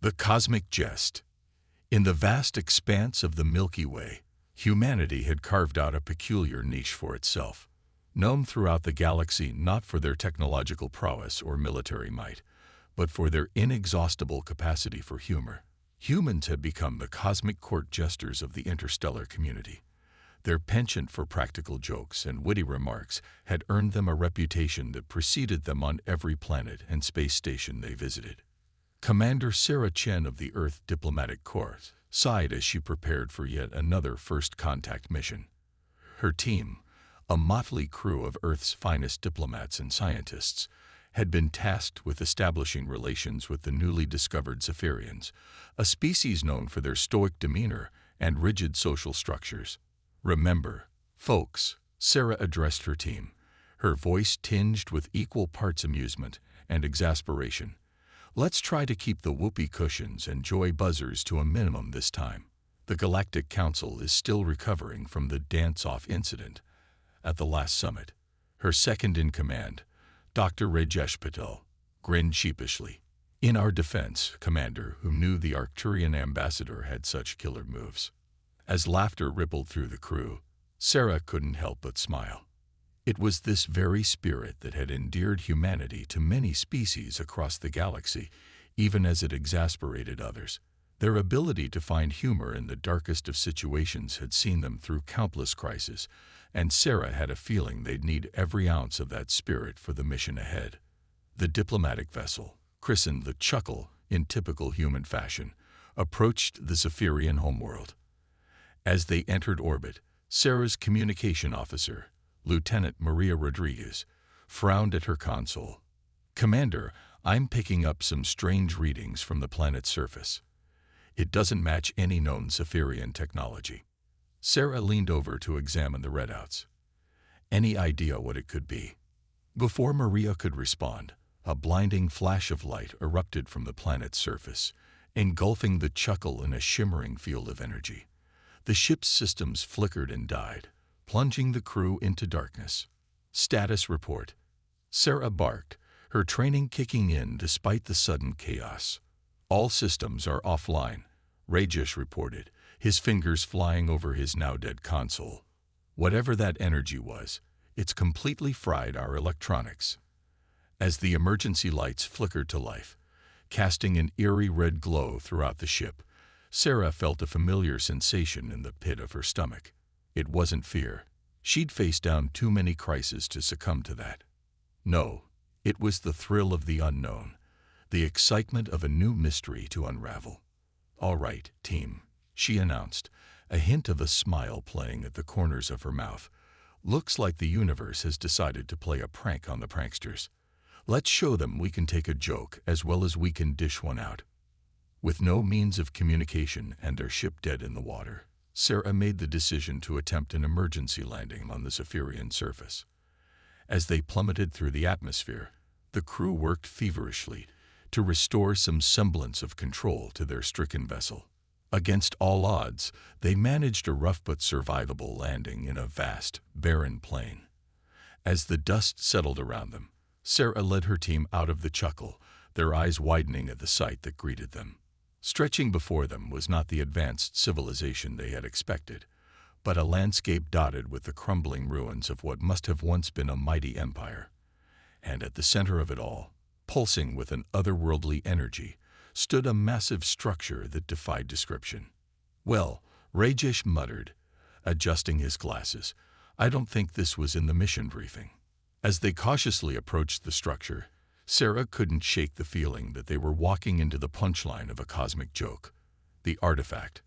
The Cosmic Jest. In the vast expanse of the Milky Way, humanity had carved out a peculiar niche for itself. Known throughout the galaxy not for their technological prowess or military might, but for their inexhaustible capacity for humor, humans had become the cosmic court jesters of the interstellar community. Their penchant for practical jokes and witty remarks had earned them a reputation that preceded them on every planet and space station they visited. Commander Sarah Chen of the Earth Diplomatic Corps sighed as she prepared for yet another first contact mission. Her team, a motley crew of Earth's finest diplomats and scientists, had been tasked with establishing relations with the newly discovered Zephyrians, a species known for their stoic demeanor and rigid social structures. "Remember, folks," Sarah addressed her team, her voice tinged with equal parts amusement and exasperation. "Let's try to keep the whoopee cushions and joy buzzers to a minimum this time. The Galactic Council is still recovering from the dance-off incident at the last summit." Her second-in-command, Dr. Rajesh Patel, grinned sheepishly. "In our defense, Commander, who knew the Arcturian ambassador had such killer moves." As laughter rippled through the crew, Sarah couldn't help but smile. It was this very spirit that had endeared humanity to many species across the galaxy, even as it exasperated others. Their ability to find humor in the darkest of situations had seen them through countless crises, and Sarah had a feeling they'd need every ounce of that spirit for the mission ahead. The diplomatic vessel, christened the Chuckle in typical human fashion, approached the Zephyrian homeworld. As they entered orbit, Sarah's communication officer, Lieutenant Maria Rodriguez, frowned at her console. "Commander, I'm picking up some strange readings from the planet's surface. It doesn't match any known Zephyrian technology." Sarah leaned over to examine the readouts. "Any idea what it could be?" Before Maria could respond, a blinding flash of light erupted from the planet's surface, engulfing the Chuckle in a shimmering field of energy. The ship's systems flickered and died, plunging the crew into darkness. "Status report." Sarah barked, her training kicking in despite the sudden chaos. "All systems are offline," Rajesh reported, his fingers flying over his now-dead console. "Whatever that energy was, it's completely fried our electronics." As the emergency lights flickered to life, casting an eerie red glow throughout the ship, Sarah felt a familiar sensation in the pit of her stomach. It wasn't fear. She'd faced down too many crises to succumb to that. No, it was the thrill of the unknown, the excitement of a new mystery to unravel. "All right, team," she announced, a hint of a smile playing at the corners of her mouth. "Looks like the universe has decided to play a prank on the pranksters. Let's show them we can take a joke as well as we can dish one out." With no means of communication and their ship dead in the water, Sarah made the decision to attempt an emergency landing on the Zephyrian surface. As they plummeted through the atmosphere, the crew worked feverishly to restore some semblance of control to their stricken vessel. Against all odds, they managed a rough but survivable landing in a vast, barren plain. As the dust settled around them, Sarah led her team out of the Chuckle, their eyes widening at the sight that greeted them. Stretching before them was not the advanced civilization they had expected, but a landscape dotted with the crumbling ruins of what must have once been a mighty empire. And at the center of it all, pulsing with an otherworldly energy, stood a massive structure that defied description. "Well," Rajesh muttered, adjusting his glasses, "I don't think this was in the mission briefing." As they cautiously approached the structure, Sarah couldn't shake the feeling that they were walking into the punchline of a cosmic joke. The artifact,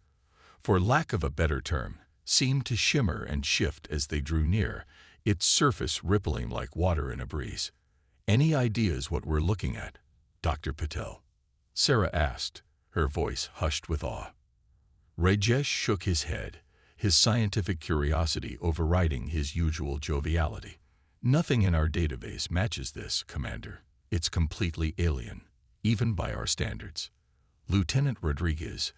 for lack of a better term, seemed to shimmer and shift as they drew near, its surface rippling like water in a breeze. "Any ideas what we're looking at, Dr. Patel?" Sarah asked, her voice hushed with awe. Rajesh shook his head, his scientific curiosity overriding his usual joviality. "Nothing in our database matches this, Commander. It's completely alien, even by our standards." Lieutenant Rodriguez,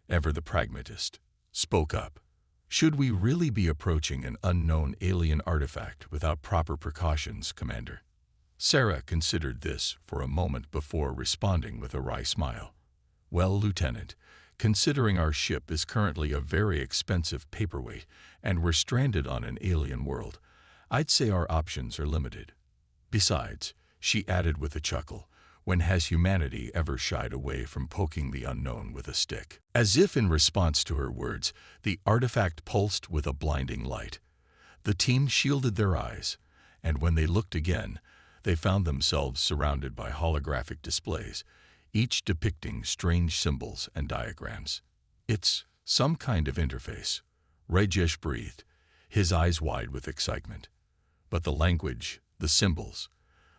ever the pragmatist, spoke up. "Should we really be approaching an unknown alien artifact without proper precautions, Commander?" Sarah considered this for a moment before responding with a wry smile. Well, Lieutenant, considering our ship is currently a very expensive paperweight and we're stranded on an alien world, I'd say our options are limited. Besides, she added with a chuckle, when has humanity ever shied away from poking the unknown with a stick? As if in response to her words, the artifact pulsed with a blinding light. The team shielded their eyes, and when they looked again, they found themselves surrounded by holographic displays, each depicting strange symbols and diagrams. It's some kind of interface. Rajesh breathed, his eyes wide with excitement. But the language, the symbols,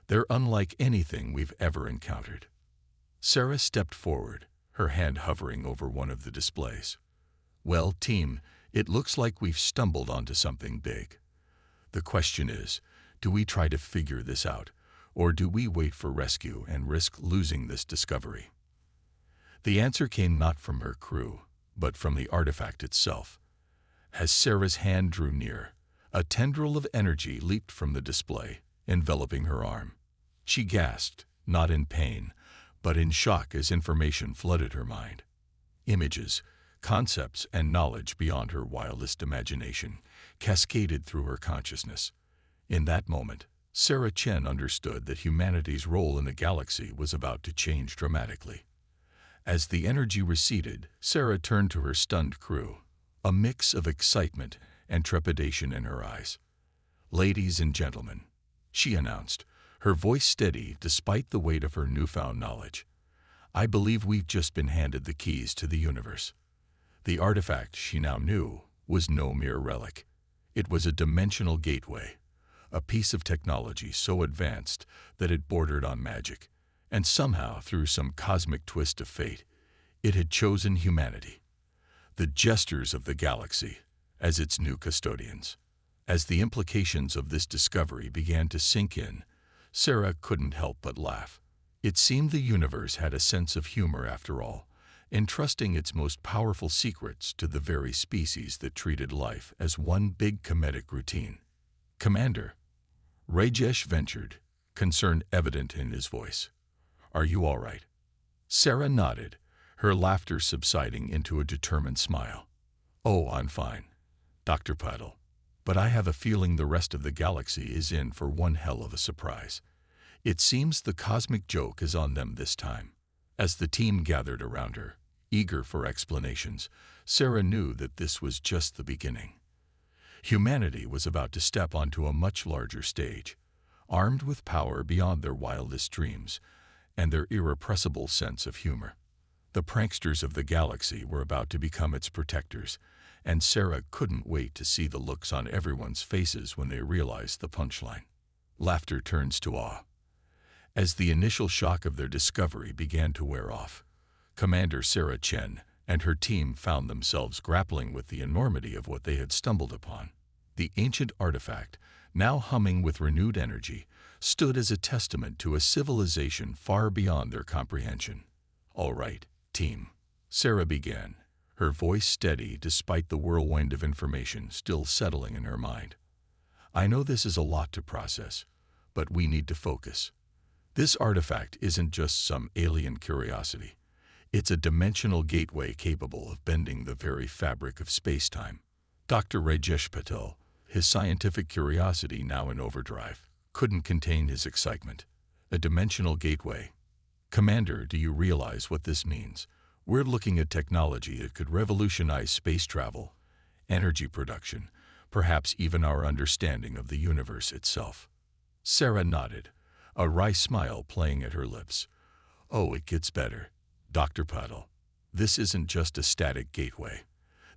they're unlike anything we've ever encountered. Sarah stepped forward, her hand hovering over one of the displays. Well, team, it looks like we've stumbled onto something big. The question is, do we try to figure this out, or do we wait for rescue and risk losing this discovery? The answer came not from her crew, but from the artifact itself. As Sarah's hand drew near, a tendril of energy leaped from the display, enveloping her arm. She gasped, not in pain, but in shock as information flooded her mind. Images, concepts, and knowledge beyond her wildest imagination cascaded through her consciousness. In that moment, Sarah Chen understood that humanity's role in the galaxy was about to change dramatically. As the energy receded, Sarah turned to her stunned crew, a mix of excitement and trepidation in her eyes. "Ladies and gentlemen," she announced, her voice steady despite the weight of her newfound knowledge, "I believe we've just been handed the keys to the universe." The artifact, she now knew, was no mere relic. It was a dimensional gateway, a piece of technology so advanced that it bordered on magic, and somehow, through some cosmic twist of fate, it had chosen humanity, the jesters of the galaxy, as its new custodians. As the implications of this discovery began to sink in, Sarah couldn't help but laugh. It seemed the universe had a sense of humor after all, entrusting its most powerful secrets to the very species that treated life as one big comedic routine. "Commander," Rajesh ventured, concern evident in his voice. "Are you all right?" Sarah nodded, her laughter subsiding into a determined smile. "Oh, I'm fine, Dr. Patel. But I have a feeling the rest of the galaxy is in for one hell of a surprise. It seems the cosmic joke is on them this time." As the team gathered around her, eager for explanations, Sarah knew that this was just the beginning. Humanity was about to step onto a much larger stage, armed with power beyond their wildest dreams and their irrepressible sense of humor. The pranksters of the galaxy were about to become its protectors, and Sarah couldn't wait to see the looks on everyone's faces when they realized the punchline. Laughter turns to awe. As the initial shock of their discovery began to wear off, Commander Sarah Chen and her team found themselves grappling with the enormity of what they had stumbled upon. The ancient artifact, now humming with renewed energy, stood as a testament to a civilization far beyond their comprehension. "All right, team," Sarah began, her voice steady despite the whirlwind of information still settling in her mind. "I know this is a lot to process, but we need to focus. This artifact isn't just some alien curiosity. It's a dimensional gateway capable of bending the very fabric of space-time." Dr. Rajesh Patel, his scientific curiosity now in overdrive, couldn't contain his excitement. "A dimensional gateway? Commander, do you realize what this means? We're looking at technology that could revolutionize space travel, energy production, perhaps even our understanding of the universe itself." Sarah nodded, a wry smile playing at her lips. "Oh, it gets better, Dr. Patel. This isn't just a static gateway.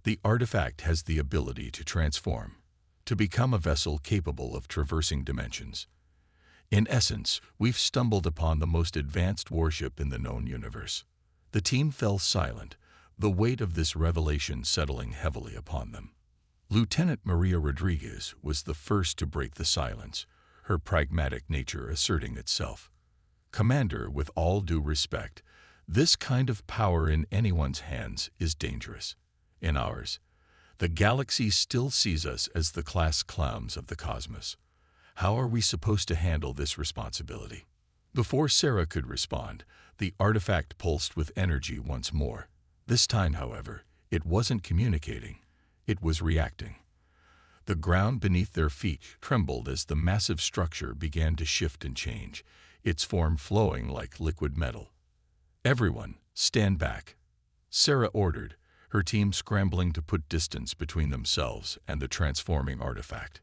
The artifact has the ability to transform, to become a vessel capable of traversing dimensions. In essence, we've stumbled upon the most advanced warship in the known universe." The team fell silent, the weight of this revelation settling heavily upon them. Lieutenant Maria Rodriguez was the first to break the silence, her pragmatic nature asserting itself. "Commander, with all due respect, this kind of power in anyone's hands is dangerous. In ours, the galaxy still sees us as the class clowns of the cosmos. How are we supposed to handle this responsibility?" Before Sarah could respond, the artifact pulsed with energy once more. This time, however, it wasn't communicating. It was reacting. The ground beneath their feet trembled as the massive structure began to shift and change, its form flowing like liquid metal. "Everyone, stand back," Sarah ordered, her team scrambling to put distance between themselves and the transforming artifact.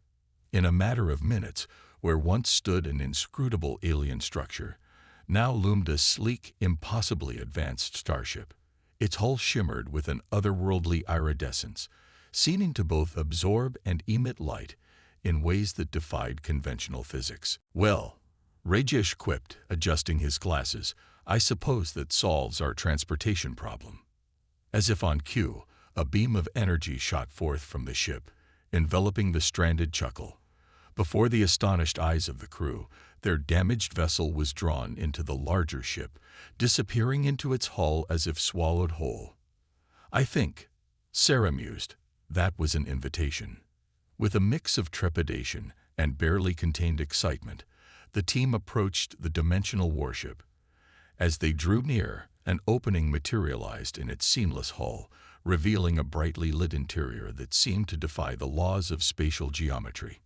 In a matter of minutes, where once stood an inscrutable alien structure, now loomed a sleek, impossibly advanced starship. Its hull shimmered with an otherworldly iridescence, seeming to both absorb and emit light in ways that defied conventional physics. "Well," Rajesh quipped, adjusting his glasses, "I suppose that solves our transportation problem." As if on cue, a beam of energy shot forth from the ship, enveloping the stranded chuckle. Before the astonished eyes of the crew, their damaged vessel was drawn into the larger ship, disappearing into its hull as if swallowed whole. "I think," Sarah mused, "that was an invitation." With a mix of trepidation and barely contained excitement, the team approached the dimensional warship. As they drew near, an opening materialized in its seamless hull, revealing a brightly lit interior that seemed to defy the laws of spatial geometry.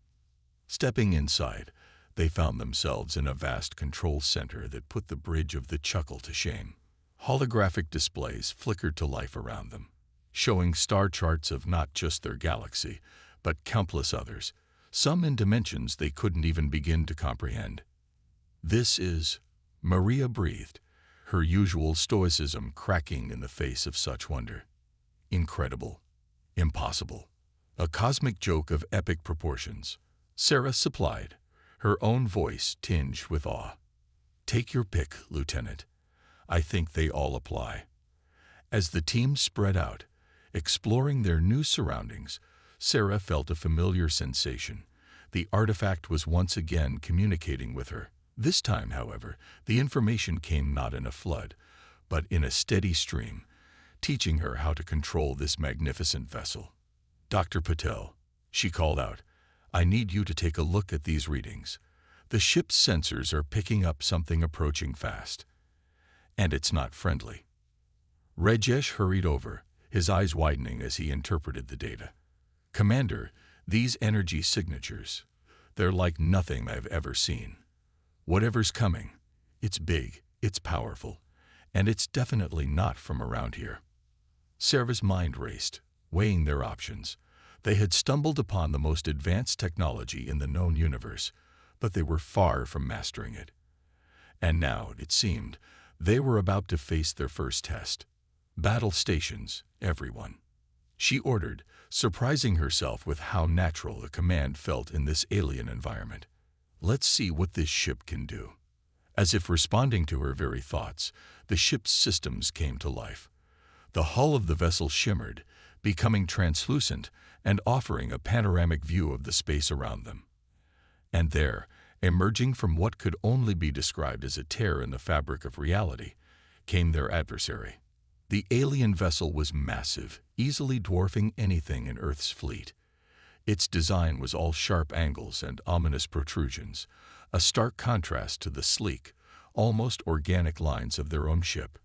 Stepping inside, they found themselves in a vast control center that put the bridge of the chuckle to shame. Holographic displays flickered to life around them, showing star charts of not just their galaxy, but countless others, some in dimensions they couldn't even begin to comprehend. "This is," Maria breathed, her usual stoicism cracking in the face of such wonder. "Incredible. Impossible. A cosmic joke of epic proportions," Sarah supplied, her own voice tinged with awe. "Take your pick, Lieutenant. I think they all apply." As the team spread out, exploring their new surroundings, Sarah felt a familiar sensation. The artifact was once again communicating with her. This time, however, the information came not in a flood, but in a steady stream, teaching her how to control this magnificent vessel. "Dr. Patel," she called out, "I need you to take a look at these readings. The ship's sensors are picking up something approaching fast. And it's not friendly." Rajesh hurried over, his eyes widening as he interpreted the data. "Commander, these energy signatures, they're like nothing I've ever seen. Whatever's coming, it's big, it's powerful, and it's definitely not from around here." Sarah's mind raced, weighing their options. They had stumbled upon the most advanced technology in the known universe, but they were far from mastering it. And now, it seemed, they were about to face their first test. "Battle stations, everyone," she ordered, surprising herself with how natural the command felt in this alien environment. "Let's see what this ship can do." As if responding to her very thoughts, the ship's systems came to life. The hull of the vessel shimmered, becoming translucent and offering a panoramic view of the space around them. And there, emerging from what could only be described as a tear in the fabric of reality, came their adversary. The alien vessel was massive, easily dwarfing anything in Earth's fleet. Its design was all sharp angles and ominous protrusions, a stark contrast to the sleek, almost organic lines of their own ship.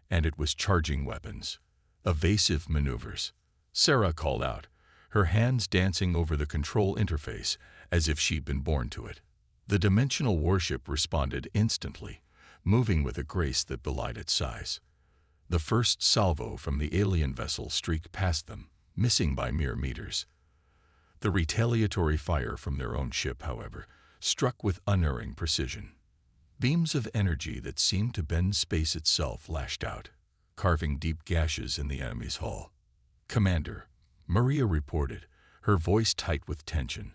And it was charging weapons, evasive maneuvers. Sarah called out, her hands dancing over the control interface as if she'd been born to it. The dimensional warship responded instantly, moving with a grace that belied its size. The first salvo from the alien vessel streaked past them, missing by mere meters. The retaliatory fire from their own ship, however, struck with unerring precision. Beams of energy that seemed to bend space itself lashed out, carving deep gashes in the enemy's hull. "Commander," Maria reported, her voice tight with tension,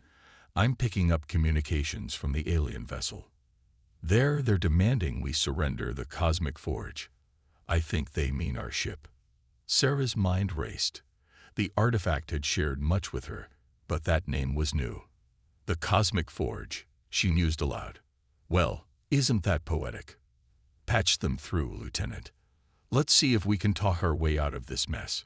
"I'm picking up communications from the alien vessel. They're demanding we surrender the Cosmic Forge. I think they mean our ship." Sarah's mind raced. The artifact had shared much with her, but that name was new. The Cosmic Forge, she mused aloud. "Well, isn't that poetic? Patch them through, Lieutenant. Let's see if we can talk our way out of this mess."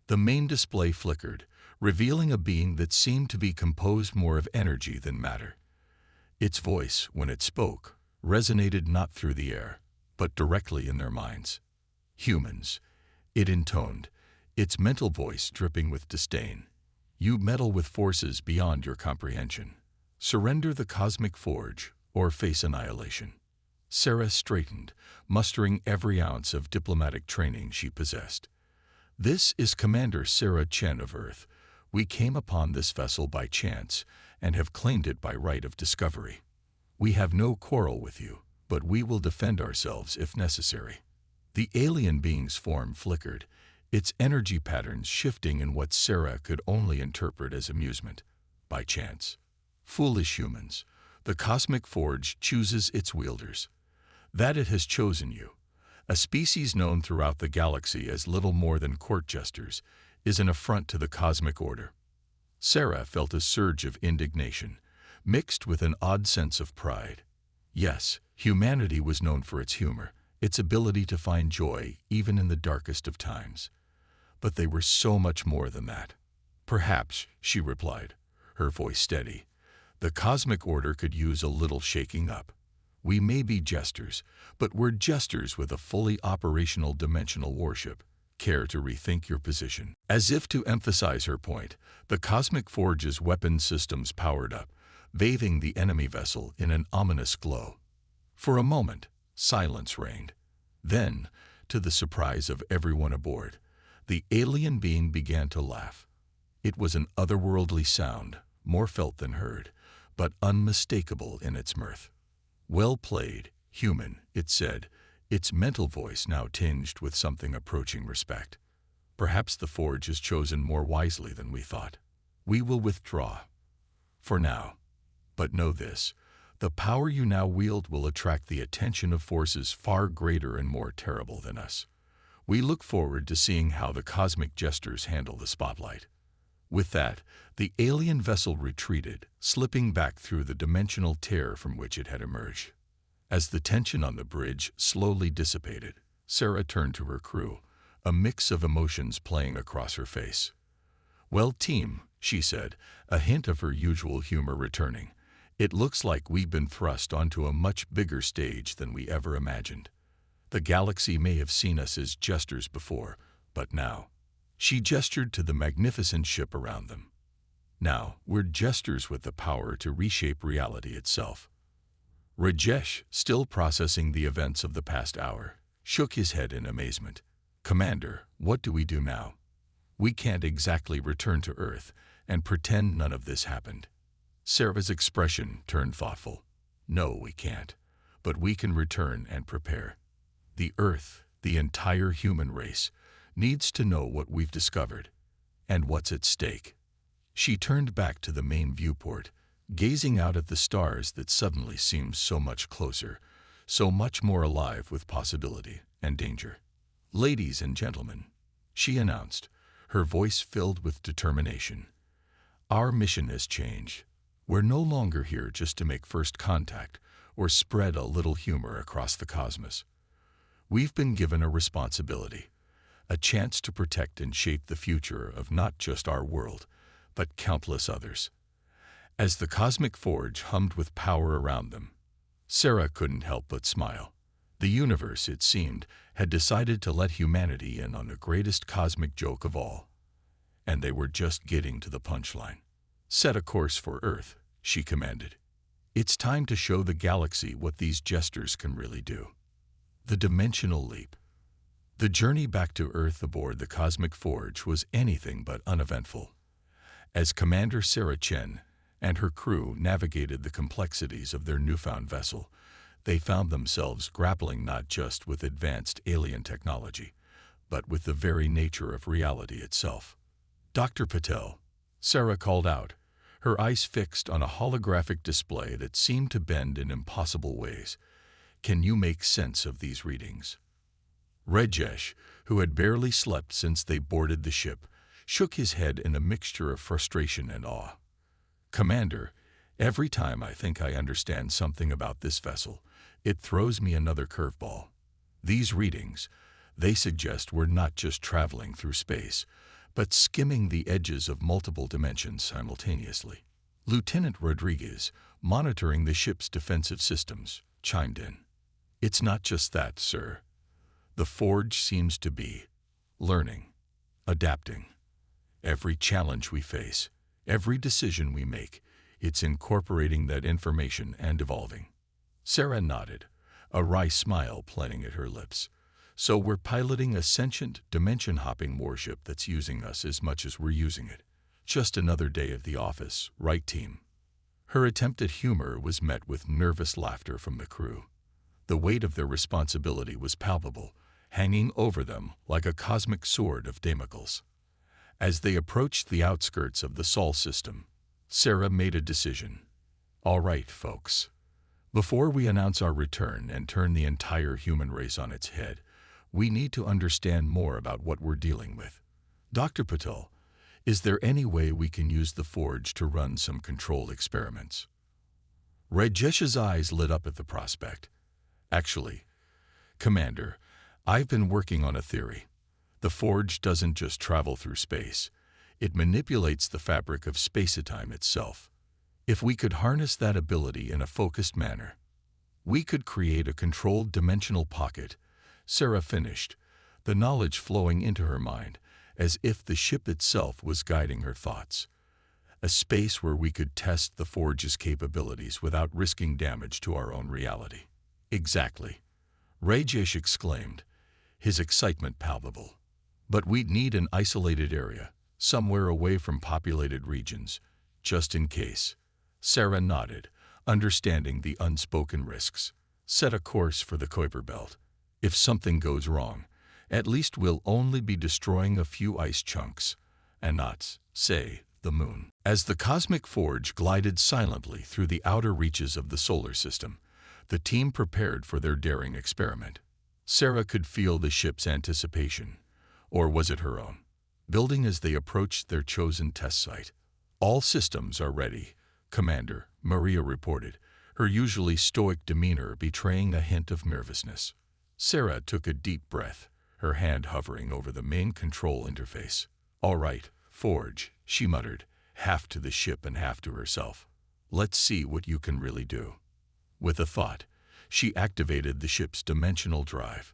The main display flickered, revealing a being that seemed to be composed more of energy than matter. Its voice, when it spoke, resonated not through the air, but directly in their minds. "Humans," it intoned, its mental voice dripping with disdain. "You meddle with forces beyond your comprehension. Surrender the cosmic forge, or face annihilation." Sarah straightened, mustering every ounce of diplomatic training she possessed. "This is Commander Sarah Chen of Earth. We came upon this vessel by chance and have claimed it by right of discovery. We have no quarrel with you, but we will defend ourselves if necessary." The alien being's form flickered, its energy patterns shifting in what Sarah could only interpret as amusement. "By chance. Foolish humans. The cosmic forge chooses its wielders. That it has chosen you, a species known throughout the galaxy as little more than court jesters, is an affront to the cosmic order." Sarah felt a surge of indignation, mixed with an odd sense of pride. Yes, humanity was known for its humor, its ability to find joy even in the darkest of times. But they were so much more than that. "Perhaps," she replied, her voice steady, "the cosmic order could use a little shaking up. We may be jesters, but we're jesters with a fully operational dimensional warship. Care to rethink your position?" As if to emphasize her point, the cosmic forge's weapon systems powered up, bathing the enemy vessel in an ominous glow. For a moment, silence reigned. Then, to the surprise of everyone aboard, the alien being began to laugh. It was an otherworldly sound, more felt than heard, but unmistakable in its mirth. "Well played, human," it said, its mental voice now tinged with something approaching respect. "Perhaps the forge has chosen more wisely than we thought. We will withdraw. For now. But know this, the power you now wield will attract the attention of forces far greater and more terrible than us. We look forward to seeing how the cosmic jesters handle the spotlight." With that, the alien vessel retreated, slipping back through the dimensional tear from which it had emerged. As the tension on the bridge slowly dissipated, Sarah turned to her crew, a mix of emotions playing across her face. "Well, team," she said, a hint of her usual humor returning, "it looks like we've been thrust onto a much bigger stage than we ever imagined. The galaxy may have seen us as jesters before, but now—" She gestured to the magnificent ship around them. "Now, we're jesters with the power to reshape reality itself." Rajesh, still processing the events of the past hour, shook his head in amazement. "Commander, what do we do now? We can't exactly return to Earth and pretend none of this happened." Sarah's expression turned thoughtful. "No, we can't. But we can return and prepare. The Earth, the entire human race, needs to know what we've discovered and what's at stake." She turned back to the main viewport, gazing out at the stars that suddenly seemed so much closer, so much more alive with possibility and danger. "Ladies and gentlemen," she announced, her voice filled with determination, "our mission has changed. We're no longer here just to make first contact or spread a little humor across the cosmos. We've been given a responsibility, a chance to protect and shape the future of not just our world, but countless others." As the cosmic forge hummed with power around them, Sarah couldn't help but smile. The universe, it seemed, had decided to let humanity in on the greatest cosmic joke of all. And they were just getting to the punchline. "Set a course for Earth," she commanded. "It's time to show the galaxy what these jesters can really do." The dimensional leap. The journey back to Earth aboard the Cosmic Forge was anything but uneventful. As Commander Sarah Chen and her crew navigated the complexities of their newfound vessel, they found themselves grappling not just with advanced alien technology, but with the very nature of reality itself. "Dr. Patel," Sarah called out, her eyes fixed on a holographic display that seemed to bend in impossible ways, "can you make sense of these readings?" Rajesh, who had barely slept since they boarded the ship, shook his head in a mixture of frustration and awe. "Commander, every time I think I understand something about this vessel, it throws me another curveball. These readings, they suggest we're not just traveling through space, but skimming the edges of multiple dimensions simultaneously." Lieutenant Rodriguez, monitoring the ship's defensive systems, chimed in. It's not just that, sir. The Forge seems to be learning, adapting. Every challenge we face, every decision we make, it's incorporating that information and evolving. Sarah nodded, a wry smile playing at her lips. So we're piloting a sentient, dimension-hopping warship that's using us as much as we're using it. Just another day at the office, right, team? Her attempt at humor was met with nervous laughter from the crew. The weight of their responsibility was palpable, hanging over them like a cosmic sword of Damocles. As they approached the outskirts of the Sol system, Sarah made a decision. All right, folks. Before we announce our return and turn the entire human race on its head, we need to understand more about what we're dealing with. Dr. Patel, is there any way we can use the Forge to run some controlled experiments? Rajesh's eyes lit up at the prospect. Actually, Commander, I've been working on a theory. The Forge doesn't just travel through space. It manipulates the fabric of space-time itself. If we could harness that ability in a focused manner, we could create a controlled dimensional pocket. Sarah finished, the knowledge flowing into her mind, as if the ship itself was guiding her thoughts. A space where we could test the Forge's capabilities without risking damage to our own reality. Exactly, Rajesh exclaimed, his excitement palpable. But we'd need an isolated area, somewhere away from populated regions, just in case. Sarah nodded, understanding the unspoken risks. Set a course for the Kuiper Belt. If something goes wrong, at least we'll only be destroying a few ice chunks, and not, say, the moon. As the cosmic Forge glided silently through the outer reaches of the solar system, the team prepared for their daring experiment. Sarah could feel the ship's anticipation, or was it her own, building as they approached their chosen test site. All systems are ready, Commander, Maria reported, her usually stoic demeanor betraying a hint of nervousness. Sarah took a deep breath, her hand hovering over the main control interface. All right, Forge, she muttered, half to the ship and half to herself. Let's see what you can really do. With a thought, she activated the ship's dimensional drive.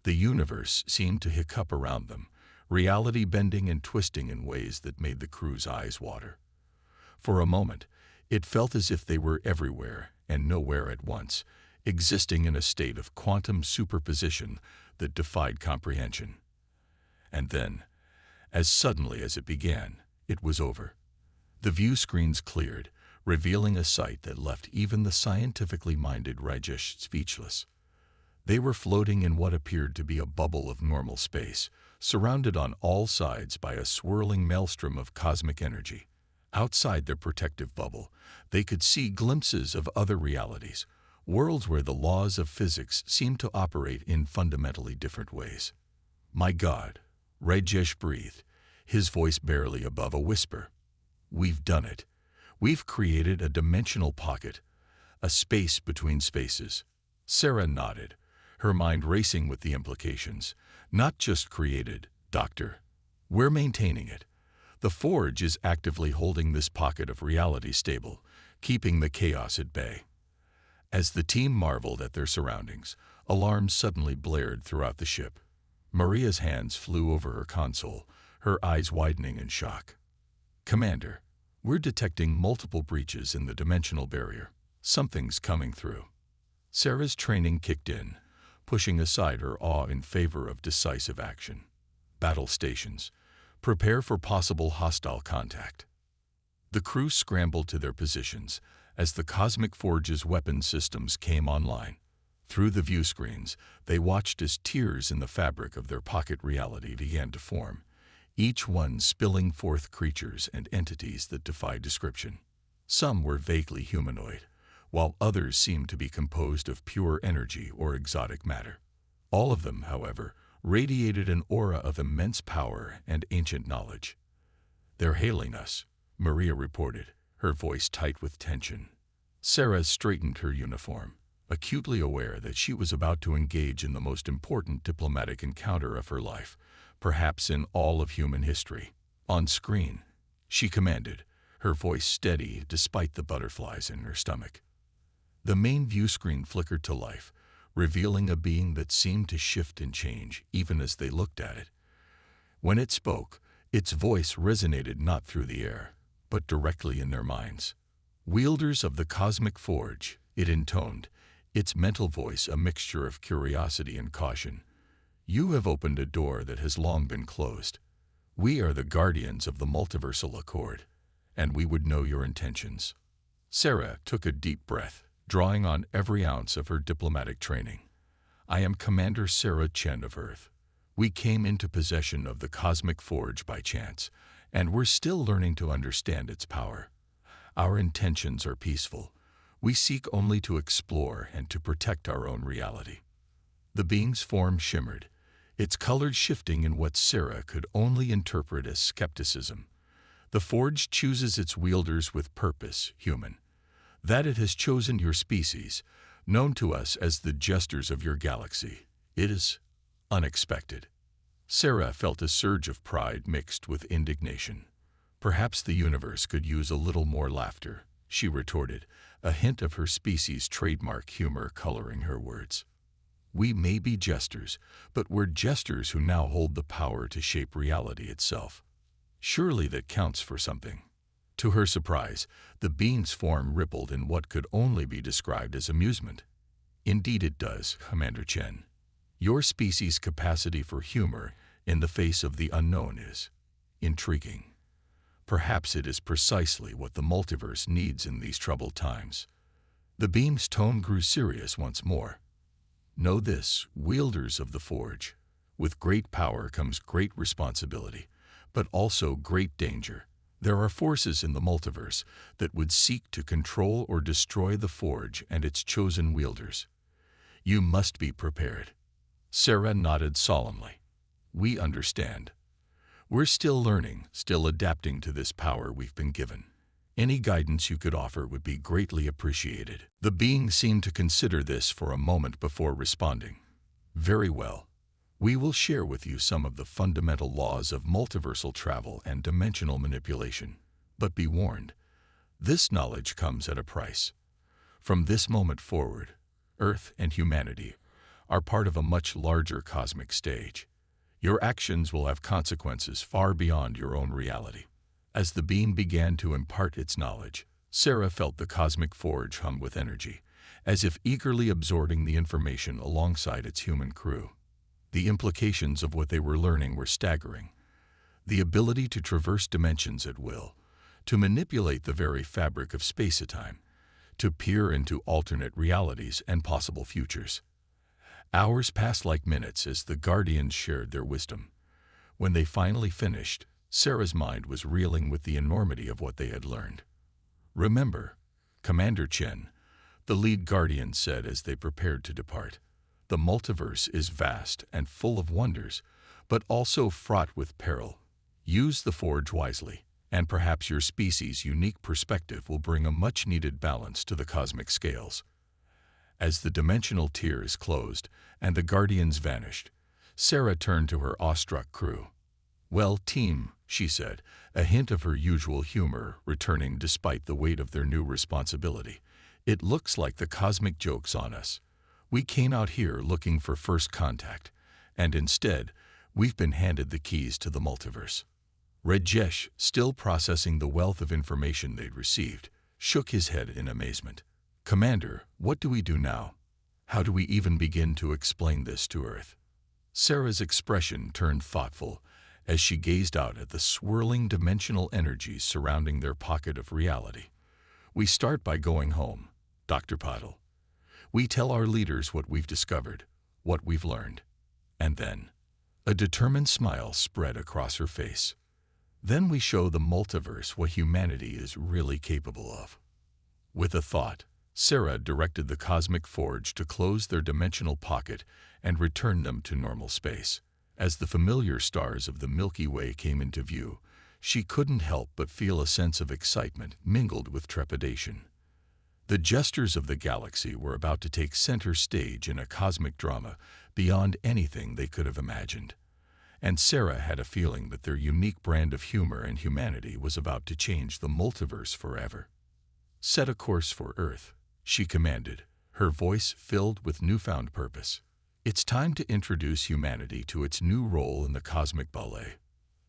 The universe seemed to hiccup around them, reality bending and twisting in ways that made the crew's eyes water. For a moment, it felt as if they were everywhere and nowhere at once, existing in a state of quantum superposition that defied comprehension. And then, as suddenly as it began, it was over. The view screens cleared, revealing a sight that left even the scientifically minded Rajesh speechless. They were floating in what appeared to be a bubble of normal space, surrounded on all sides by a swirling maelstrom of cosmic energy. Outside their protective bubble, they could see glimpses of other realities, worlds where the laws of physics seemed to operate in fundamentally different ways. My God, Rajesh breathed, his voice barely above a whisper. We've done it. We've created a dimensional pocket, a space between spaces. Sarah nodded, her mind racing with the implications. Not just created, Doctor. We're maintaining it. The Forge is actively holding this pocket of reality stable, keeping the chaos at bay. As the team marveled at their surroundings, alarms suddenly blared throughout the ship. Maria's hands flew over her console, her eyes widening in shock. Commander, we're detecting multiple breaches in the dimensional barrier. Something's coming through. Sarah's training kicked in, pushing aside her awe in favor of decisive action. Battle stations. Prepare for possible hostile contact. The crew scrambled to their positions as the Cosmic Forge's weapon systems came online. Through the view screens, they watched as tiers in the fabric of their pocket reality began to form, each one spilling forth creatures and entities that defied description. Some were vaguely humanoid, while others seemed to be composed of pure energy or exotic matter. All of them, however, radiated an aura of immense power and ancient knowledge. They're hailing us, Maria reported, her voice tight with tension. Sarah straightened her uniform, acutely aware that she was about to engage in the most important diplomatic encounter of her life, perhaps in all of human history. On screen, she commanded, her voice steady despite the butterflies in her stomach. The main view screen flickered to life, revealing a being that seemed to shift and change even as they looked at it. When it spoke, its voice resonated not through the air, but directly in their minds. "Wielders of the cosmic forge," it intoned, its mental voice a mixture of curiosity and caution. "You have opened a door that has long been closed. We are the guardians of the multiversal accord, and we would know your intentions." Sarah took a deep breath, drawing on every ounce of her diplomatic training. "I am Commander Sarah Chen of Earth. We came into possession of the cosmic forge by chance, and we're still learning to understand its power. Our intentions are peaceful. We seek only to explore and to protect our own reality." The being's form shimmered, its colors shifting in what Sarah could only interpret as skepticism. "The forge chooses its wielders with purpose, human. That it has chosen your species, known to us as the jesters of your galaxy. It is unexpected." Sarah felt a surge of pride mixed with indignation. "Perhaps the universe could use a little more laughter," she retorted, a hint of her species' trademark humor coloring her words. "We may be jesters, but we're jesters who now hold the power to shape reality itself. Surely that counts for something." To her surprise, the being's form rippled in what could only be described as amusement. "Indeed it does, Commander Chen. Your species' capacity for humor in the face of the unknown is intriguing. Perhaps it is precisely what the multiverse needs in these troubled times." The beam's tone grew serious once more. "Know this, wielders of the forge. With great power comes great responsibility, but also great danger. There are forces in the multiverse that would seek to control or destroy the forge and its chosen wielders. You must be prepared." Sarah nodded solemnly. "We understand. We're still learning, still adapting to this power we've been given. Any guidance you could offer would be greatly appreciated." The being seemed to consider this for a moment before responding. "Very well. We will share with you some of the fundamental laws of multiversal travel and dimensional manipulation. But be warned, this knowledge comes at a price. From this moment forward, Earth and humanity are part of a much larger cosmic stage. Your actions will have consequences far beyond your own reality." As the beam began to impart its knowledge, Sarah felt the cosmic forge hum with energy, as if eagerly absorbing the information alongside its human crew. The implications of what they were learning were staggering. The ability to traverse dimensions at will, to manipulate the very fabric of space-time, to peer into alternate realities and possible futures. Hours passed like minutes as the Guardians shared their wisdom. When they finally finished, Sarah's mind was reeling with the enormity of what they had learned. "Remember, Commander Chen," the lead Guardian said as they prepared to depart, "the multiverse is vast and full of wonders, but also fraught with peril. Use the forge wisely, and perhaps your species' unique perspective will bring a much-needed balance to the cosmic scales." As the dimensional tiers closed and the Guardians vanished, Sarah turned to her awestruck crew. "Well, team," she said, a hint of her usual humor returning despite the weight of their new responsibility, "it looks like the cosmic joke's on us. We came out here looking for first contact, and instead, we've been handed the keys to the multiverse." Rajesh, still processing the wealth of information they'd received, shook his head in amazement. "Commander, what do we do now? How do we even begin to explain this to Earth?" Sarah's expression turned thoughtful as she gazed out at the swirling dimensional energies surrounding their pocket of reality. "We start by going home, Dr. Patil. We tell our leaders what we've discovered, what we've learned. And then," a determined smile spread across her face, "then we show the multiverse what humanity is really capable of." With a thought, Sarah directed the cosmic forge to close their dimensional pocket and return them to normal space. As the familiar stars of the Milky Way came into view, she couldn't help but feel a sense of excitement mingled with trepidation. The jesters of the galaxy were about to take center stage in a cosmic drama beyond anything they could have imagined. And Sarah had a feeling that their unique brand of humor and humanity was about to change the multiverse forever. "Set a course for Earth," she commanded, her voice filled with newfound purpose. It's time to introduce humanity to its new role in the cosmic ballet.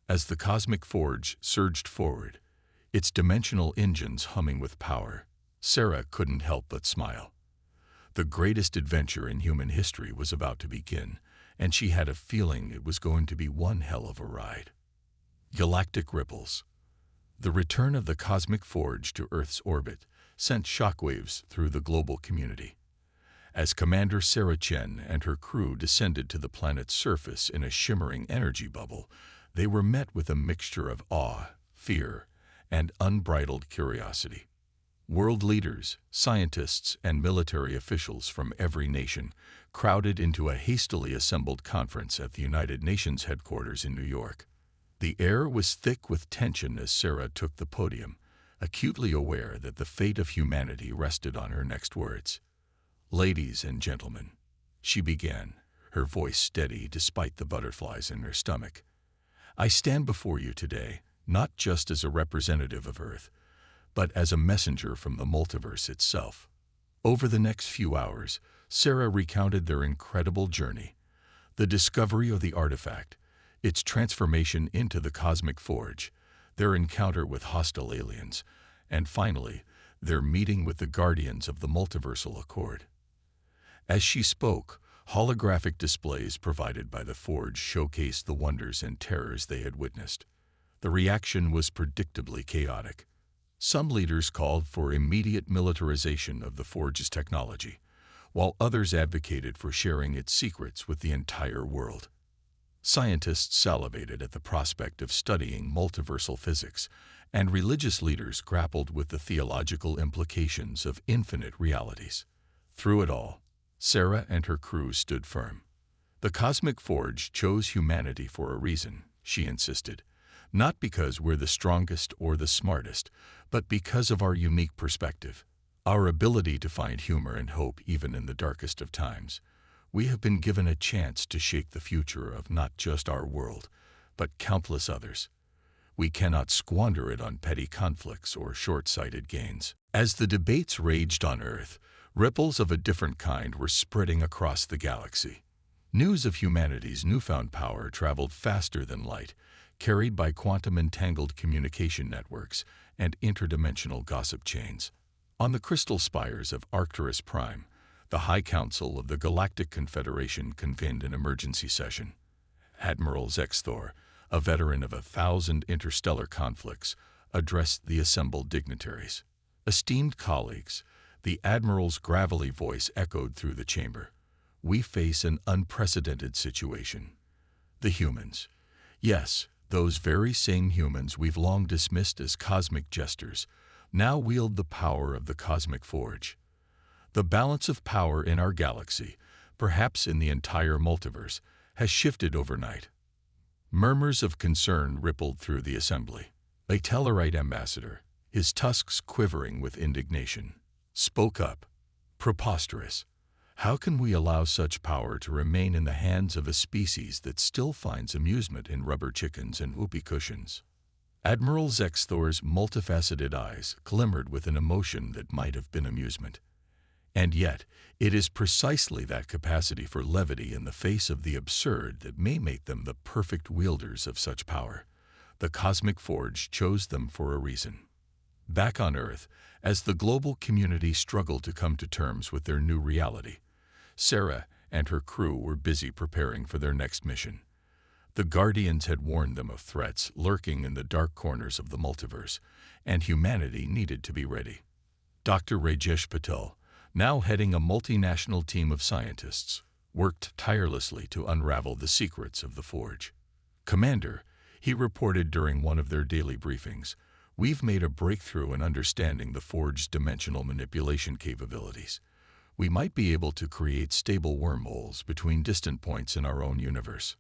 As the cosmic forge surged forward, its dimensional engines humming with power, Sarah couldn't help but smile. The greatest adventure in human history was about to begin, and she had a feeling it was going to be one hell of a ride. Galactic ripples. The return of the cosmic forge to Earth's orbit sent shockwaves through the global community. As Commander Sarah Chen and her crew descended to the planet's surface in a shimmering energy bubble, they were met with a mixture of awe, fear, and unbridled curiosity. World leaders, scientists, and military officials from every nation crowded into a hastily assembled conference at the United Nations headquarters in New York. The air was thick with tension as Sarah took the podium, acutely aware that the fate of humanity rested on her next words. "Ladies and gentlemen," she began, her voice steady despite the butterflies in her stomach. "I stand before you today, not just as a representative of Earth, but as a messenger from the multiverse itself." Over the next few hours, Sarah recounted their incredible journey, the discovery of the artifact, its transformation into the cosmic forge, their encounter with hostile aliens, and finally, their meeting with the guardians of the multiversal accord. As she spoke, holographic displays provided by the forge showcased the wonders and terrors they had witnessed. The reaction was predictably chaotic. Some leaders called for immediate militarization of the forge's technology, while others advocated for sharing its secrets with the entire world. Scientists salivated at the prospect of studying multiversal physics, and religious leaders grappled with the theological implications of infinite realities. Through it all, Sarah and her crew stood firm. The cosmic forge chose humanity for a reason, she insisted, not because we're the strongest or the smartest, but because of our unique perspective, our ability to find humor and hope even in the darkest of times. We have been given a chance to shape the future of not just our world, but countless others. We cannot squander it on petty conflicts or short-sighted gains. As the debates raged on Earth, ripples of a different kind were spreading across the galaxy. News of humanity's newfound power traveled faster than light, carried by quantum-entangled communication networks and interdimensional gossip chains. On the crystal spires of Arcturus Prime, the High Council of the Galactic Confederation convened an emergency session. Admiral Zexthor, a veteran of 1,000 interstellar conflicts, addressed the assembled dignitaries. "Esteemed colleagues," the Admiral's gravelly voice echoed through the chamber, "we face an unprecedented situation. The humans, yes, those very same humans we've long dismissed as cosmic jesters, now wield the power of the cosmic forge. The balance of power in our galaxy, perhaps in the entire multiverse, has shifted overnight." Murmurs of concern rippled through the assembly. A Tellarite ambassador, his tusks quivering with indignation, spoke up. "Preposterous. How can we allow such power to remain in the hands of a species that still finds amusement in rubber chickens and whoopee cushions?" Admiral Zexthor's multifaceted eyes glimmered with an emotion that might have been amusement. And yet, it is precisely that capacity for levity in the face of the absurd that may make them the perfect wielders of such power. The cosmic forge chose them for a reason. Back on Earth, as the global community struggled to come to terms with their new reality, Sarah and her crew were busy preparing for their next mission. The Guardians had warned them of threats lurking in the dark corners of the multiverse, and humanity needed to be ready. Dr. Rajesh Patel, now heading a multinational team of scientists, worked tirelessly to unravel the secrets of the forge. "Commander," he reported during one of their daily briefings, "we've made a breakthrough in understanding the forge's dimensional manipulation capabilities. We might be able to create stable wormholes between distant points in our own universe."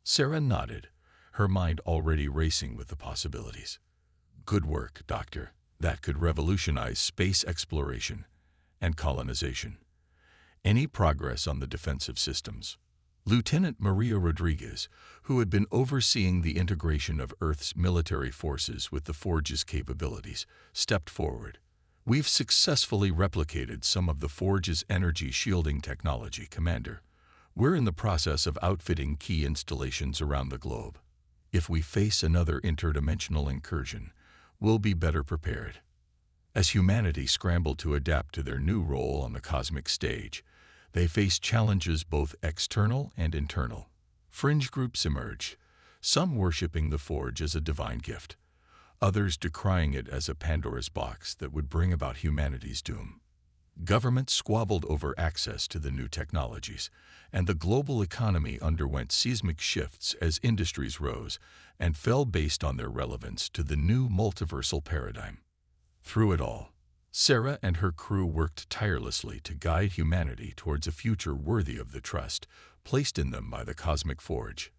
Sarah nodded, her mind already racing with the possibilities. "Good work, Doctor. That could revolutionize space exploration and colonization. Any progress on the defensive systems?" Lieutenant Maria Rodriguez, who had been overseeing the integration of Earth's military forces with the forge's capabilities, stepped forward. We've successfully replicated some of the Forge's energy shielding technology, Commander. We're in the process of outfitting key installations around the globe. If we face another interdimensional incursion, we'll be better prepared. As humanity scrambled to adapt to their new role on the cosmic stage, they faced challenges both external and internal. Fringe groups emerged, some worshipping the Forge as a divine gift, others decrying it as a Pandora's box that would bring about humanity's doom. Governments squabbled over access to the new technologies, and the global economy underwent seismic shifts as industries rose and fell based on their relevance to the new multiversal paradigm. Through it all, Sarah and her crew worked tirelessly to guide humanity towards a future worthy of the trust placed in them by the Cosmic Forge.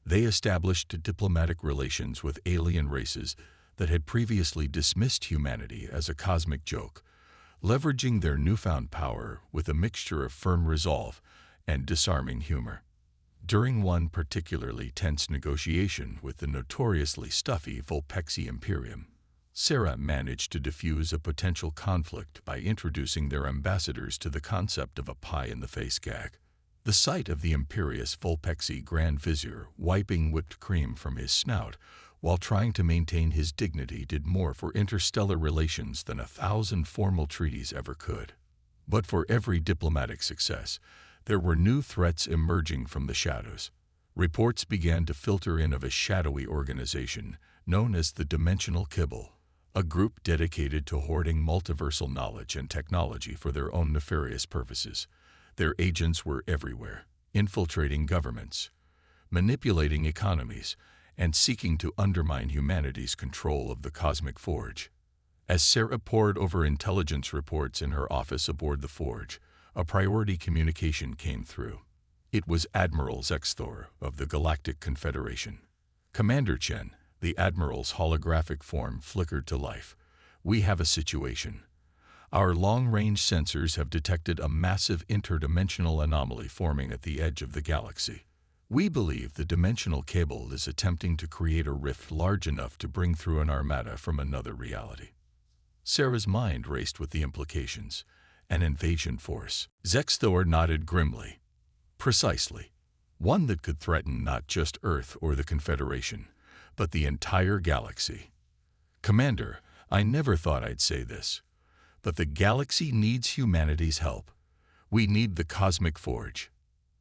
They established diplomatic relations with alien races that had previously dismissed humanity as a cosmic joke, leveraging their newfound power with a mixture of firm resolve and disarming humor. During one particularly tense negotiation with the notoriously stuffy Vulpexi Imperium, Sarah managed to defuse a potential conflict by introducing their ambassadors to the concept of a pie-in-the-face gag. The sight of the imperious Vulpexi Grand Vizier wiping whipped cream from his snout while trying to maintain his dignity did more for interstellar relations than 1,000 formal treaties ever could. But for every diplomatic success, there were new threats emerging from the shadows. Reports began to filter in of a shadowy organization known as the Dimensional Kibble, a group dedicated to hoarding multiversal knowledge and technology for their own nefarious purposes. Their agents were everywhere, infiltrating governments, manipulating economies, and seeking to undermine humanity's control of the Cosmic Forge. As Sarah pored over intelligence reports in her office aboard the Forge, a priority communication came through. It was Admiral Zexthor of the Galactic Confederation. "Commander Chen," the Admiral's holographic form flickered to life. "We have a situation. Our long-range sensors have detected a massive interdimensional anomaly forming at the edge of the galaxy. We believe the dimensional cable is attempting to create a rift large enough to bring through an armada from another reality." Sarah's mind raced with the implications. An invasion force. Zexthor nodded grimly. "Precisely. One that could threaten not just Earth or the Confederation, but the entire galaxy. Commander, I never thought I'd say this, but the galaxy needs humanity's help. We need the Cosmic Forge."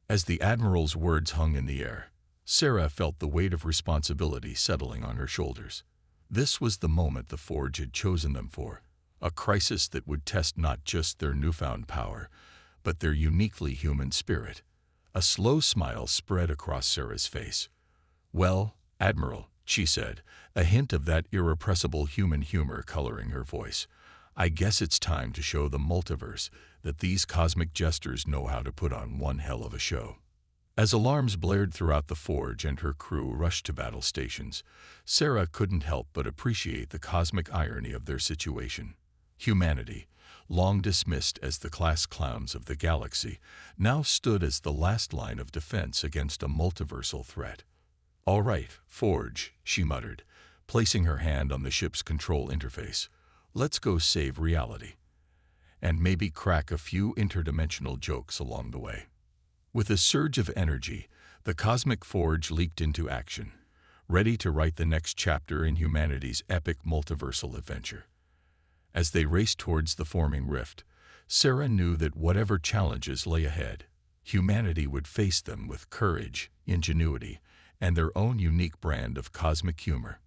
As the Admiral's words hung in the air, Sarah felt the weight of responsibility settling on her shoulders. This was the moment the Forge had chosen them for, a crisis that would test not just their newfound power, but their uniquely human spirit. A slow smile spread across Sarah's face. "Well, Admiral," she said, a hint of that irrepressible human humor coloring her voice, "I guess it's time to show the multiverse that these cosmic jesters know how to put on one hell of a show." As alarms blared throughout the Forge and her crew rushed to battle stations, Sarah couldn't help but appreciate the cosmic irony of their situation. Humanity, long dismissed as the class clowns of the galaxy, now stood as the last line of defense against a multiversal threat. "All right, Forge," she muttered, placing her hand on the ship's control interface. "Let's go save reality. And maybe crack a few interdimensional jokes along the way." With a surge of energy, the Cosmic Forge leaped into action, ready to write the next chapter in humanity's epic multiversal adventure. As they raced towards the forming rift, Sarah knew that whatever challenges lay ahead, humanity would face them with courage, ingenuity, and their own unique brand of cosmic humor.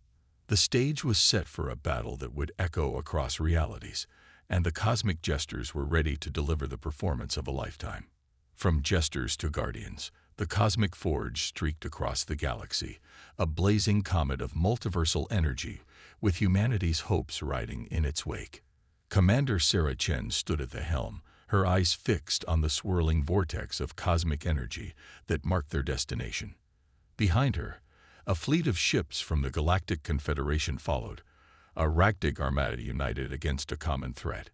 The stage was set for a battle that would echo across realities, and the cosmic jesters were ready to deliver the performance of a lifetime. From jesters to guardians, the Cosmic Forge streaked across the galaxy, a blazing comet of multiversal energy, with humanity's hopes riding in its wake. Commander Sarah Chen stood at the helm, her eyes fixed on the swirling vortex of cosmic energy that marked their destination. Behind her, a fleet of ships from the Galactic Confederation followed, a ragtag armada united against a common threat.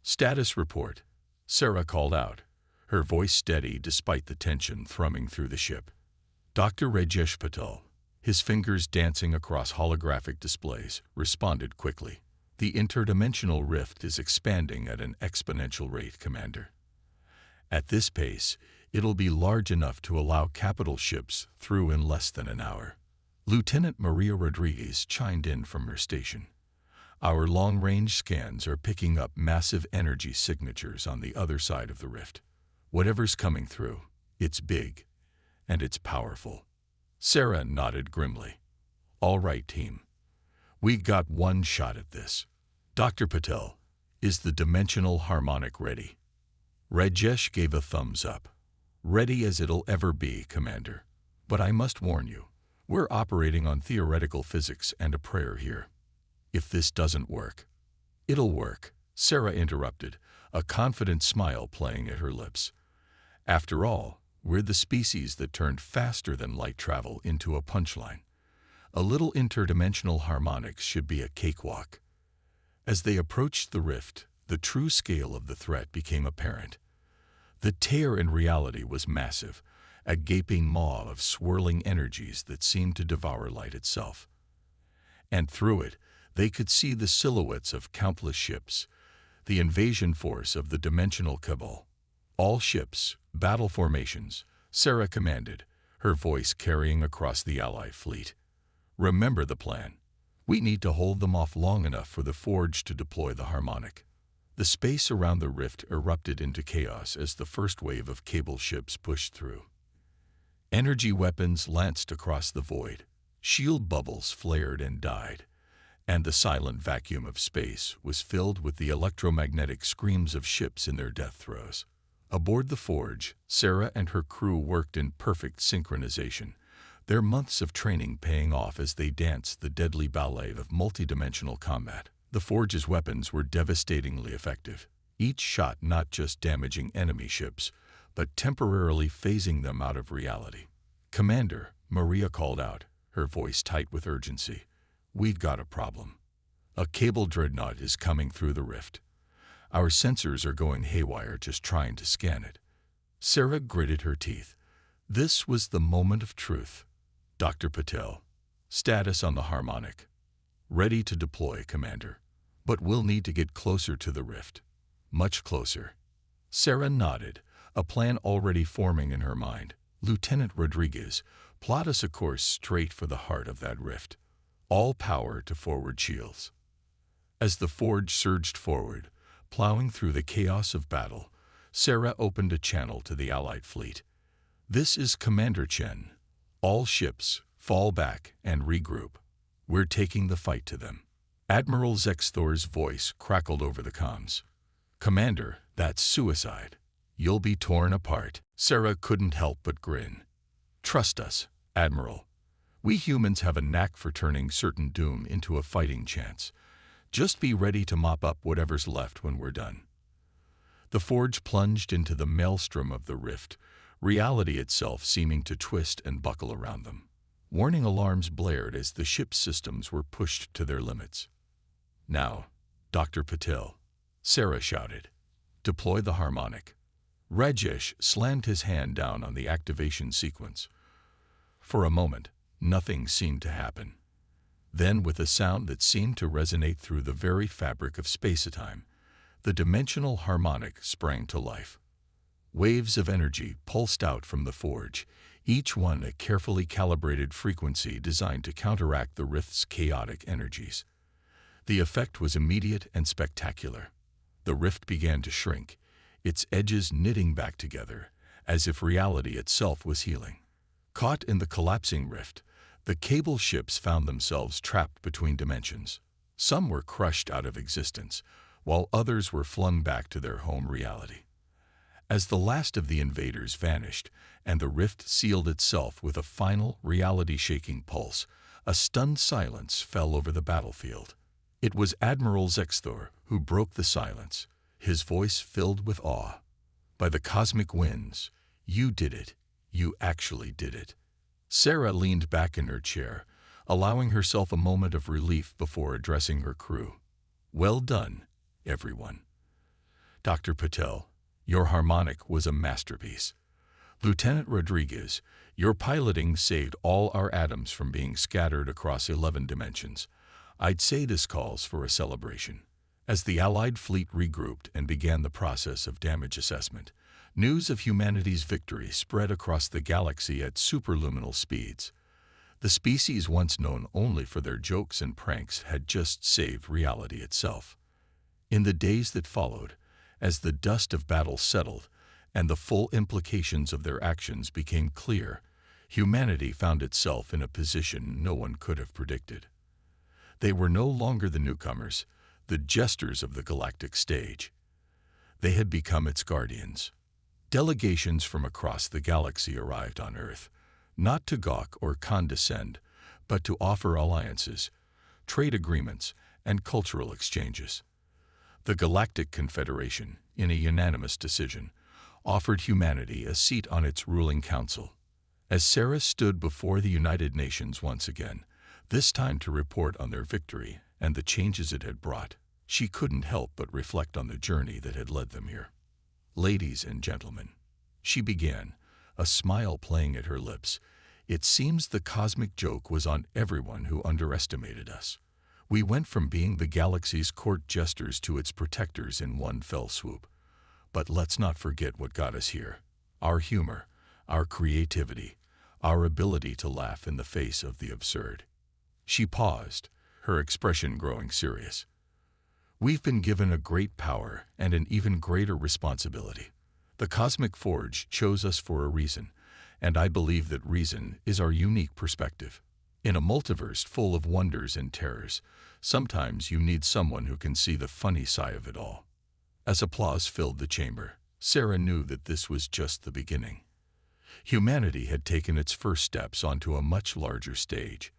"Status report," Sarah called out, her voice steady despite the tension thrumming through the ship. Dr. Rajesh Patel, his fingers dancing across holographic displays, responded quickly. The interdimensional rift is expanding at an exponential rate, Commander. At this pace, it'll be large enough to allow capital ships through in less than an hour. Lieutenant Maria Rodriguez chimed in from her station. Our long-range scans are picking up massive energy signatures on the other side of the rift. Whatever's coming through, it's big, and it's powerful. Sarah nodded grimly. All right, team. We got one shot at this. Dr. Patel, is the dimensional harmonic ready? Rajesh gave a thumbs up. Ready as it'll ever be, Commander. But I must warn you, we're operating on theoretical physics and a prayer here. If this doesn't work, it'll work, Sarah interrupted, a confident smile playing at her lips. After all, we're the species that turned faster than light travel into a punchline. A little interdimensional harmonics should be a cakewalk. As they approached the rift, the true scale of the threat became apparent. The tear in reality was massive, a gaping maw of swirling energies that seemed to devour light itself. And through it, they could see the silhouettes of countless ships, the invasion force of the dimensional cabal. All ships, battle formations, Sarah commanded, her voice carrying across the Ally fleet. Remember the plan. We need to hold them off long enough for the Forge to deploy the harmonic. The space around the rift erupted into chaos as the first wave of cable ships pushed through. Energy weapons lanced across the void. Shield bubbles flared and died, and the silent vacuum of space was filled with the electromagnetic screams of ships in their death throes. Aboard the Forge, Sarah and her crew worked in perfect synchronization, their months of training paying off as they danced the deadly ballet of multidimensional combat. The Forge's weapons were devastatingly effective, each shot not just damaging enemy ships, but temporarily phasing them out of reality. Commander, Maria called out, her voice tight with urgency. We've got a problem. A cable dreadnought is coming through the rift. Our sensors are going haywire just trying to scan it. Sarah gritted her teeth. This was the moment of truth. Dr. Patel, status on the harmonic. Ready to deploy, Commander. But we'll need to get closer to the rift. Much closer. Sarah nodded, a plan already forming in her mind. Lieutenant Rodriguez, plot us a course straight for the heart of that rift. All power to forward shields. As the Forge surged forward, plowing through the chaos of battle, Sarah opened a channel to the Allied fleet. This is Commander Chen. All ships, fall back and regroup. We're taking the fight to them. Admiral Zexthor's voice crackled over the comms. Commander, that's suicide. You'll be torn apart. Sarah couldn't help but grin. Trust us, Admiral. We humans have a knack for turning certain doom into a fighting chance. Just be ready to mop up whatever's left when we're done. The Forge plunged into the maelstrom of the rift, reality itself seeming to twist and buckle around them. Warning alarms blared as the ship's systems were pushed to their limits. Now, Dr. Patel, Sarah shouted, deploy the harmonic. Rajesh slammed his hand down on the activation sequence. For a moment, nothing seemed to happen. Then, with a sound that seemed to resonate through the very fabric of space-time, the dimensional harmonic sprang to life. Waves of energy pulsed out from the Forge, each one a carefully calibrated frequency designed to counteract the rift's chaotic energies. The effect was immediate and spectacular. The rift began to shrink, its edges knitting back together, as if reality itself was healing. Caught in the collapsing rift, the cable ships found themselves trapped between dimensions. Some were crushed out of existence, while others were flung back to their home reality. As the last of the invaders vanished and the rift sealed itself with a final, reality-shaking pulse, a stunned silence fell over the battlefield. It was Admiral Zexthor who broke the silence, his voice filled with awe. By the cosmic winds, you did it. You actually did it. Sarah leaned back in her chair, allowing herself a moment of relief before addressing her crew. Well done, everyone. Dr. Patel, your harmonic was a masterpiece. Lieutenant Rodriguez, your piloting saved all our atoms from being scattered across 11 dimensions. I'd say this calls for a celebration. As the Allied fleet regrouped and began the process of damage assessment, news of humanity's victory spread across the galaxy at superluminal speeds. The species once known only for their jokes and pranks had just saved reality itself. In the days that followed, as the dust of battle settled and the full implications of their actions became clear, humanity found itself in a position no one could have predicted. They were no longer the newcomers, the jesters of the galactic stage. They had become its guardians. Delegations from across the galaxy arrived on Earth, not to gawk or condescend, but to offer alliances, trade agreements, and cultural exchanges. The Galactic Confederation, in a unanimous decision, offered humanity a seat on its ruling council. As Sarah stood before the United Nations once again, this time to report on their victory and the changes it had brought, she couldn't help but reflect on the journey that had led them here. "Ladies and gentlemen," she began, a smile playing at her lips, "it seems the cosmic joke was on everyone who underestimated us. We went from being the galaxy's court jesters to its protectors in one fell swoop. But let's not forget what got us here. Our humor, our creativity, our ability to laugh in the face of the absurd." She paused, her expression growing serious. "We've been given a great power and an even greater responsibility. The Cosmic Forge chose us for a reason, and I believe that reason is our unique perspective. In a multiverse full of wonders and terrors, sometimes you need someone who can see the funny side of it all." As applause filled the chamber, Sarah knew that this was just the beginning. Humanity had taken its first steps onto a much larger stage.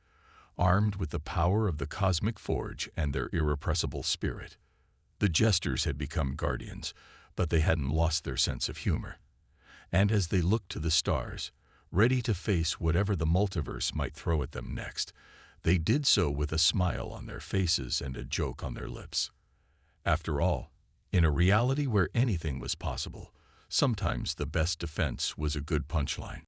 Armed with the power of the Cosmic Forge and their irrepressible spirit, the jesters had become guardians, but they hadn't lost their sense of humor. And as they looked to the stars, ready to face whatever the multiverse might throw at them next, they did so with a smile on their faces and a joke on their lips. After all, in a reality where anything was possible, sometimes the best defense was a good punchline.